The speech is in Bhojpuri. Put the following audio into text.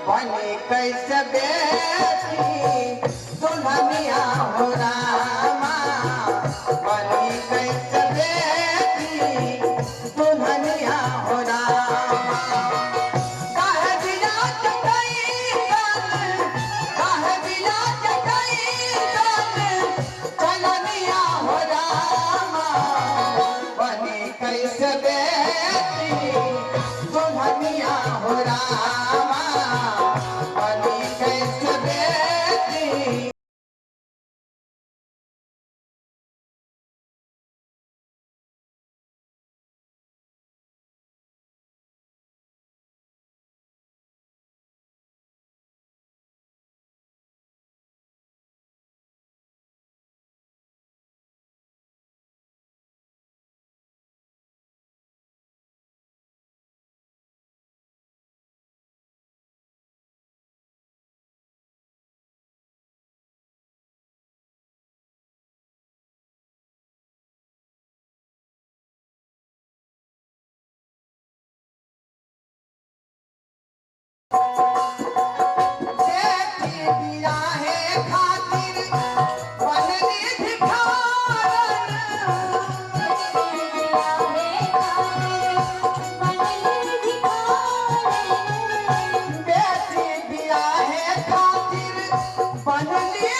बनी कैसे बेटी दुल्हनिया हो रामा, बनी कैसे बेटी दुल्हनिया हो रामा। काहे बिना चटई गल, काहे बिना चटई गल चलनिया हो रामा, बनी कैसे बेटी दुल्हनिया हो रामा, बनी कैसे बेटी। बेटी बियाहे खातिर बनली भिखारन, बेटी बियाहे खातिर बनली